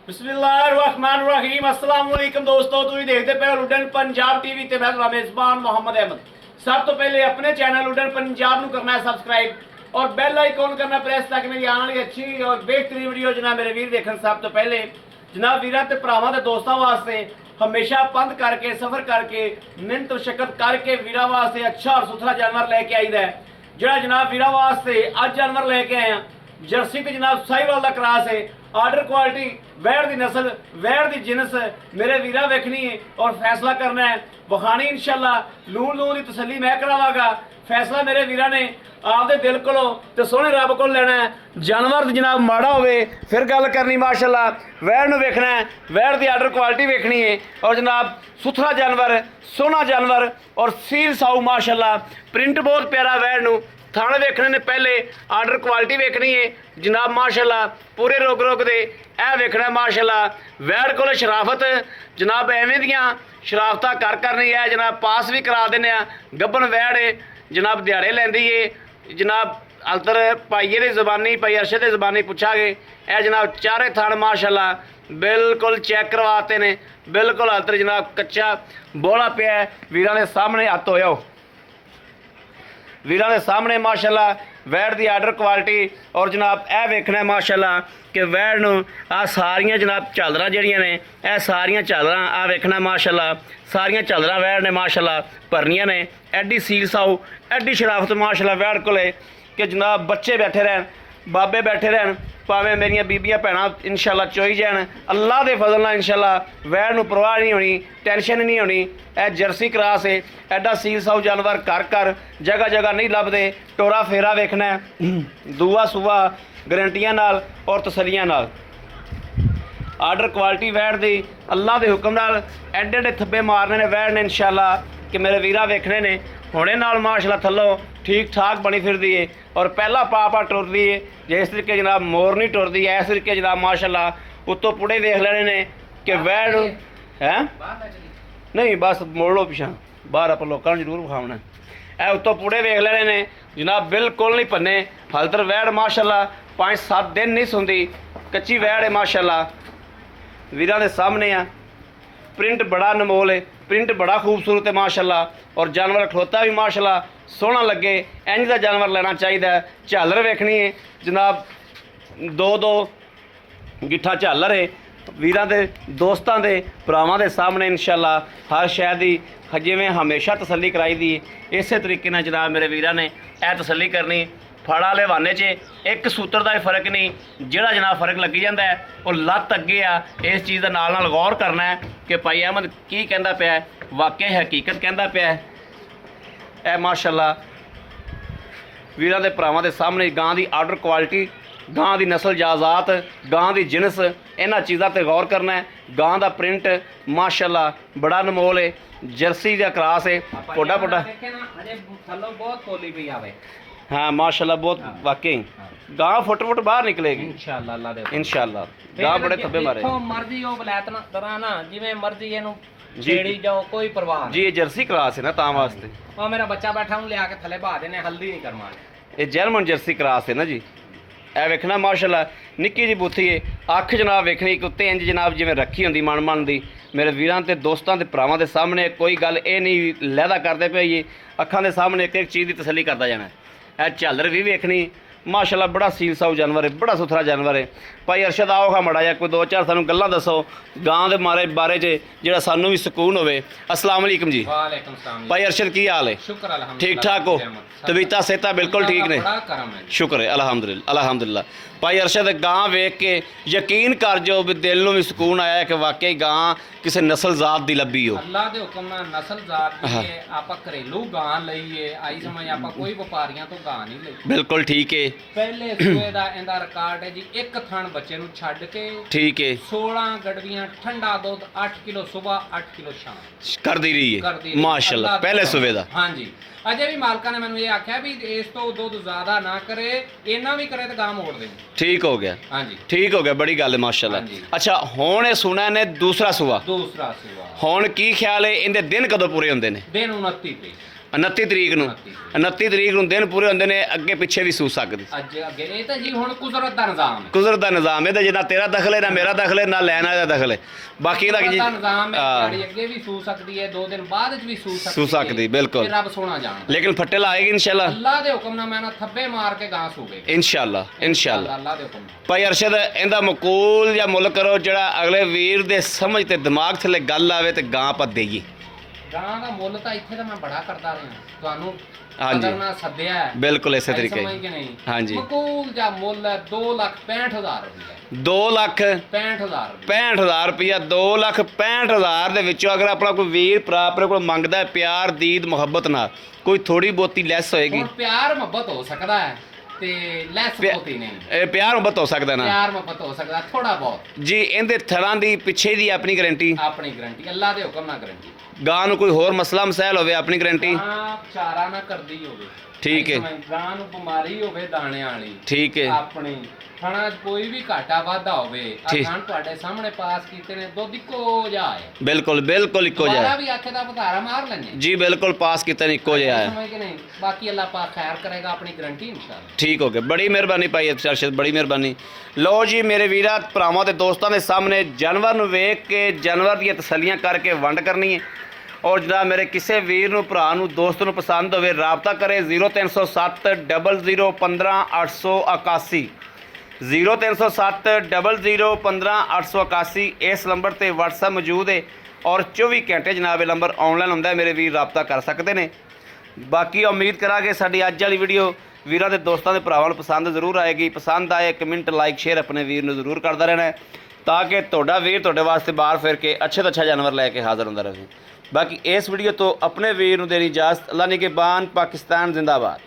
बिस्मिल्लाहिर्रहमानिर्रहीम अस्सलाम वालेकुम दोस्तों, तुम देखते पे लुडन पंजाब टीवी ते मैं मेजबान मोहम्मद अहमद। सब तो पहले अपने चैनल लुडन पंजाब ਨੂੰ करना है सब्सक्राइब और बेल आइकॉन करना प्रेस ताकि मेरी आने वाली अच्छी और बेहतरीन वीडियो जनाब मेरे वीर देखन। सब तो पहले जनाब वीरां ते भरावां ते दोस्तां वास्ते हमेशा पंध करके सफर करके मिहनत मुशक्कत करके वीरां वास्ते अच्छा और सुथरा जानवर लेके आईदा है। जिहड़ा जनाब वीरां वास्ते अज जानवर लेके आए हैं जर्सी ते जनाब साहिवाल दा क्रॉस है। आर्डर क्वालिटी वैड़ की नस्ल वैड़ की जिनस मेरे वीरा वेखनी है और फैसला करना है बखानी इंशाल्लाह लून लून की तसली मैं करावागा। फैसला मेरे वीरा ने आपदे दिल को तो सोहने रब को लेना है। जानवर जनाब माड़ा होवे फिर गल करनी माशाल्लाह। वैड़ नूं वेखना है वैड़ की आर्डर क्वालिटी वेखनी है और जनाब सुथरा जानवर सोहना जानवर और सील साऊ माशाल्लाह। प्रिंट बहुत प्यारा वैड़ नूं थाने वेखने ने पहले आर्डर क्वालिटी वेखनी है जनाब माशाल्लाह। पूरे रोग रोग दे ए वेखना माशाल्लाह। वैड़ को शराफत जनाब एवें दियां शराफतां कर करनी है जनाब। पास भी करा देने गब्बन वैड़ है जनाब दिहाड़े लैंदी है जनाब। अलतर भाईए की जबानी भाई अरशद की जबानी पुछांगे ए जनाब चारे थान माशाल्लाह बिल्कुल चैक करवाते ने बिल्कुल अलतर जनाब कच्चा बोला पिया वीरां दे सामने हत्थ होया वीरां दे सामने माशाल्लाह। वैड़ की आर्डर क्वालिटी और जनाब ए वेखना माशाल्लाह कि वैड़ नूं आ सारियां जनाब झालरां जिहड़ियां ने ए सारियां झालरां आ वेखना माशाल्लाह। सारियां झालरां वैड़ ने माशाल्लाह भरनियां ने। एडी सील साऊ एडी शराफत माशाल्लाह वैड़ कोले कि जनाब बच्चे बैठे रहन बाबे बैठे रहन भावें मेरियां बीबियां भैणां इंशाल्लाह चोई जान अल्लाह दे फजल नाल इंशाल्लाह। वैड़ नूं परवाह नहीं होनी टेंशन नहीं होनी। ए जर्सी क्रॉस है एडा सील साऊ जानवर कर कर जगह जगह नहीं लभदे। टोरा फेरा वेखना है दूआ सूआ गारंटियां नाल और तसलियां नाल। आर्डर क्वालिटी वैड़ दी अल्लाह के हुक्म नाल एडे एडे थब्बे मारने ने वैड़ ने इंशाल्लाह कि मेरे वीरा वेखने ने हुणे नाल माशाल्लाह थल्लों ठीक ठाक बनी फिरदी है और पहला पापा टुरदी है जिस तरीके जनाब मोरनी टुरदी है इस तरीके जनाब माशाल्लाह। उत्तों पुड़े वेख लेने ने कि वैड़ है नहीं बस मोड़ लो पिछा बाहर आप लोगों को जरूर विखावना है। उत्तों पुड़े वेख लेने ने जनाब बिल्कुल नहीं भन्ने हलतर वैड़ माशाल्लाह 5-7 दिन नहीं सुनती कच्ची वैड़ है माशाल्लाह। वीरां दे सामने आ प्रिंट बड़ा अनमोल है प्रिंट बड़ा खूबसूरत है माशाल्लाह और जानवर खलोता भी माशाल्लाह सोहना लगे इंज का जानवर लेना चाहिए। झालर वेखनी है जनाब 2-2 गिट्ठा झालर है वीरां दे दोस्तां दे भरावां दे सामने इंशाल्लाह हर शय दी जिवें हमेशा तसल्ली कराई दी इस तरीके नाल जनाब मेरे वीरां ने यह तसल्ली करनी। फड़ वाले हवाने च एक सूत्र का फर्क नहीं जिहड़ा जनाब फर्क लगी जाता है वो लत्त अगे आ। इस चीज़ का नाल नाल गौर करना है कि भाई अहमद की कहता पिया वाकई हकीकत कहता पिया है माशाल्लाह। वीरां दे भरावां दे सामने गां की आर्डर क्वालिटी गां की नस्ल जाजात गां की जिनस इन्हां चीज़ों पर गौर करना है। गां का प्रिंट माशाल्लाह बड़ा अनमोल है जर्सी का क्रॉस है पोडा पोडा हाँ माशाल्लाह बहुत वाकई गां फुट फुट बाहर निकलेगी इंशाल्लाह। गां बड़े थब्बे मारे मर्जी हो बलैत ना तरह ना जिवें मर्जी एनु छेड़ी जाओ कोई परवाह जी। ये जर्सी क्रॉस है ना ता वास्ते और मेरा बच्चा बैठा हूं ले आके थले बहा देने हल्दी नहीं करवा। ये जर्मन जर्सी क्रॉस है ना जी। ए वेखना माशाल्लाह निक्की जी बुथी है अख जनाब वेखनी कुत्ते इंज जनाब जिवें रखी होंदी मन मन दी। मेरे वीरां ते दोस्तां ते भरावां दे सामने कोई गल ये नहीं लैदा करदे पे ये अखां दे सामने एक एक चीज़ की तसल्ली करता जाना। ए झालर भी वेखनी माशाल्लाह बड़ा सील साऊ जानवर है बड़ा सुथरा जानवर है। भाई अरशद आओ खा मड़ा जा कोई 2-4 सानू गल्लां दसो गां दे बारे च जिहड़ा सानू भी सुकून होवे। अस्सलाम वालेकुम जी। वालेकुम सलाम भाई अरशद की हाल है? शुक्र अल्हम्दुलिल्लाह ठीक ठाक हो तबीयत सेहत बिल्कुल ठीक ने? बड़ा करम है शुक्र है अल्हम्दुलिल्लाह अल्हम्दुलिल्लाह। भाई अरशद गां वेख के यकीन कर जो भी दिल नूं भी सुकून आया कि वाकई गां किसी नस्ल जात दी लभी हो। अल्लाह दे हुक्म नाल नस्ल जात दी है आपां घरेलू गां लईए आई समझ आपां कोई व्यापारियां तो गां नहीं लई। बिल्कुल ठीक है पहले सूए दा इंदा रिकॉर्ड है जी एक थण बच्चे नूं छड्ड के ठीक है 16 गड़वियां ठंडा दुध 8 किलो सुबह 8 किलो शाम कर दी रही है माशाल्लाह पहले सुबह दा। हाँ जी अजे भी मालका ने मैंने ये आख्या भी इस तो दुध ज्यादा ना करे इन्ना भी करे तो गां मोड़ दे। ठीक हो गया हाँ जी ठीक हो गया बड़ी गल है माशाल्लाह। अच्छा हुण सुना ने दूसरा सुआ दूसरा सुआ हुण की ख्याल है इनके दिन कदों पूरे होंदे ने? दिन 29 पे 29 ਤਰੀਕ ਨੂੰ 29 ਤਰੀਕ ਨੂੰ ਦਿਨ ਪੂਰੇ ਹੁੰਦੇ ਨੇ, ਅੱਗੇ ਪਿੱਛੇ ਵੀ ਸੂ ਸਕਦੀ। ਅੱਜ ਅੱਗੇ ਇਹ ਤਾਂ ਜੀ ਹੁਣ ਕੁਦਰਤ ਦਾ ਨਿਜ਼ਾਮ ਹੈ। ਕੁਦਰਤ ਦਾ ਨਿਜ਼ਾਮ ਇਹਦਾ ਜਿੰਨਾ ਤੇਰਾ ਦਖਲ ਹੈ ਨਾ ਮੇਰਾ ਦਖਲ ਹੈ ਨਾ ਲੈਣਾ ਦਾ ਦਖਲ ਹੈ। ਬਾਕੀ ਇਹਦਾ ਕੁਦਰਤ ਦਾ ਨਿਜ਼ਾਮ ਹੈ, ਗਾੜੀ ਅੱਗੇ ਵੀ ਸੂ ਸਕਦੀ ਹੈ, 2 ਦਿਨ ਬਾਅਦ ਵਿੱਚ ਵੀ ਸੂ ਸਕਦੀ ਬਿਲਕੁਲ। ਇਹ ਰੱਬ ਸੋਹਣਾ ਜਾਣਦਾ। ਲੇਕਿਨ ਫੱਟੇ ਲਾਏਗੀ ਇਨਸ਼ਾਅੱਲਾ, ਅੱਲਾਹ ਦੇ ਹੁਕਮ ਨਾਲ। ਮੈਂ ਨਾ ਥੱਬੇ ਮਾਰ ਕੇ ਗਾਂ ਸੂਗੇ ਇਨਸ਼ਾਅੱਲਾ ਇਨਸ਼ਾਅੱਲਾ। ਅੱਲਾਹ ਦੇ ਹੁਕਮ ਨਾਲ। ਭਾਈ ਅਰਸ਼ਦ ਇਹਦਾ ਮਕੂਲ ਜਾਂ ਮੁੱਲ ਕਰੋ ਜਿਹੜਾ ਅਗਲੇ ਵੀਰ ਦੇ ਸਮਝ ਤੇ ਦਿਮਾਗ ਥੱਲੇ ਗੱਲ ਆਵੇ ਤੇ ਗਾਂ ਆਪਾਂ ਦੇਈਏ। ਗਾਂ ਦਾ ਮੁੱਲ ਤਾਂ ਇੱਥੇ ਤਾਂ ਮੈਂ ਬੜਾ ਕਰਦਾ ਰਿਹਾ ਤੁਹਾਨੂੰ, ਹਾਂਜੀ। ਕਦਰ ਨਾਲ ਸੱਦਿਆ ਹੈ। ਬਿਲਕੁਲ ਇਸੇ ਤਰੀਕੇ ਸਮਝ ਕਿ ਨਹੀਂ? ਹਾਂਜੀ। ਮਕੂਲ ਜਾਂ ਮੁੱਲ ਹੈ 2,65,000 ਰੁਪਏ। 2,65,000 65,000 ਰੁਪਇਆ 2,65,000 ਦੇ ਵਿੱਚੋਂ ਅਗਰ ਆਪਣਾ ਕੋਈ ਵੀਰ ਭਰਾ ਆਪਣੇ ਕੋਲ ਮੰਗਦਾ ਹੈ ਪਿਆਰ ਦੀਦ ਮੁਹੱਬਤ ਨਾਲ, ਕੋਈ ਥੋੜੀ ਬਹੁਤੀ ਲੈਸ ਹੋਏਗੀ। ਹੁਣ ਪਿਆਰ ਮੁਹੱਬਤ ਹੋ ਸਕਦਾ ਹੈ ਤੇ ਲੈਸ ਬਹੁਤੀ ਨਹੀਂ। ਇਹ ਪਿਆਰ ਮੁਹੱਬਤ ਹੋ ਸਕਦਾ ਨਾ, ਪਿਆਰ ਮੁਹੱਬਤ ਹੋ ਸਕਦਾ ਥੋੜਾ ਬਹੁਤ ਜੀ। ਇਹਦੇ ਥੜਾਂ ਦੀ ਪਿੱਛੇ ਦੀ ਆਪਣੀ ਗਾਰੰਟੀ, ਆਪਣੀ ਗਾਰੰਟੀ ਅੱਲਾਹ ਦੇ ਹੁਕਮ ਨਾਲ ਗਾਰੰਟੀ। ਗਾਂ ਨੂੰ ਕੋਈ ਹੋਰ ਮਸਲਾ ਮਸਾਇਲ ਹੋਵੇ ਆਪਣੀ ਗਾਰੰਟੀ। ਹਾਂ, ਚਾਰਾ ਨਾ ਕਰਦੀ ਹੋਵੇ, ਠੀਕ ਹੈ। ਗਾਂ ਨੂੰ ਬਿਮਾਰੀ ਹੋਵੇ ਦਾਣਿਆਂ ਵਾਲੀ, ਠੀਕ ਹੈ। ਆਪਣੀ ਖਾਣਾ 'ਚ ਕੋਈ ਵੀ ਘਾਟਾ ਵਾਧਾ ਹੋਵੇ, ਆ ਠੀਕ। ਖਾਣ ਤੁਹਾਡੇ ਸਾਹਮਣੇ ਪਾਸ ਕੀਤੇ ਨੇ, ਦੁੱਧ ਇੱਕੋ ਜਿਹਾ ਹੈ। ਬਿਲਕੁਲ ਬਿਲਕੁਲ ਇੱਕੋ ਦੁਬਾਰਾ ਜਿਹਾ ਵੀ ਆਖੇ ਦਾ ਵਧਾਰਾ ਮਾਰ ਲੈਣੇ ਜੀ, ਬਿਲਕੁਲ ਪਾਸ ਕੀਤਾ ਨਹੀਂ ਇੱਕੋ ਜਿਹਾ ਹੈ। ਸਮਝ ਕਿ ਨਹੀਂ? ਬਾਕੀ ਅੱਲਾਹ ਪਾਕ ਖੈਰ ਕਰੇਗਾ, ਆਪਣੀ ਗਾਰੰਟੀ ਇਨਸ਼ਾਅੱਲਾ। ਠੀਕ ਹੋ ਗਿਆ, ਬੜੀ ਮਿਹਰਬਾਨੀ ਭਾਈ ਅਰਸ਼ਦ, ਬੜੀ ਮਿਹਰਬਾਨੀ। ਲਓ ਜੀ ਮੇਰੇ ਵੀਰਾਂ ਭਰਾਵਾਂ ਤੇ ਦੋਸਤਾਂ ਦੇ ਸਾਹਮਣੇ ਜਾਨਵਰ ਨੂੰ ਵੇਖ ਕੇ ਜਾਨਵਰ ਦੀਆਂ ਤਸੱਲੀਆਂ ਕਰਕੇ ਵੰਡ ਕਰਨੀ ਹੈ। ਔਰ ਜਨਾਬ ਮੇਰੇ ਕਿਸੇ ਵੀਰ ਨੂੰ ਭਰਾ ਨੂੰ ਦੋਸਤ ਨੂੰ ਪਸੰਦ ਹੋਵੇ ਰਾਬਤਾ ਕਰੇ 0307 00 15 881 0307 00 15 881। ਇਸ ਨੰਬਰ ਤੇ WhatsApp ਮੌਜੂਦ ਹੈ ਔਰ 24 ਘੰਟੇ ਜਨਾਬ ਇਹ ਨੰਬਰ ਆਨਲਾਈਨ ਹੁੰਦਾ ਹੈ, ਮੇਰੇ ਵੀਰ ਰਾਬਤਾ ਕਰ ਸਕਦੇ ਨੇ। ਬਾਕੀ ਉਮੀਦ ਕਰਾਂਗੇ ਸਾਡੀ ਅੱਜ ਵਾਲੀ ਵੀਡੀਓ ਵੀਰਾਂ ਦੇ ਦੋਸਤਾਂ ਦੇ ਭਰਾਵਾਂ ਨੂੰ ਪਸੰਦ ਜ਼ਰੂਰ ਆਏਗੀ। ਪਸੰਦ ਆਏ ਕਮੈਂਟ ਲਾਈਕ ਸ਼ੇਅਰ ਆਪਣੇ ਵੀਰ ਨੂੰ ਜ਼ਰੂਰ ਕਰਦਾ ਰਹਿਣਾ ਹੈ ਤਾਂ ਕਿ ਤੁਹਾਡਾ ਵੀਰ ਤੁਹਾਡੇ ਵਾਸਤੇ ਬਾਹਰ ਫਿਰ ਕੇ ਅੱਛੇ ਤੋਂ ਅੱਛਾ ਜਾਨਵਰ ਲੈ ਕੇ ਹਾਜ਼ਰ ਹੁੰਦਾ ਰਹੇ। ਬਾਕੀ ਇਸ ਵੀਡੀਓ ਤੋਂ ਆਪਣੇ ਵੀਰ ਨੂੰ ਦੇਣੀ ਇਜਾਜ਼ਤ। ਅੱਲਾ ਨਿਗਹਿਬਾਨ, ਪਾਕਿਸਤਾਨ ਜ਼ਿੰਦਾਬਾਦ।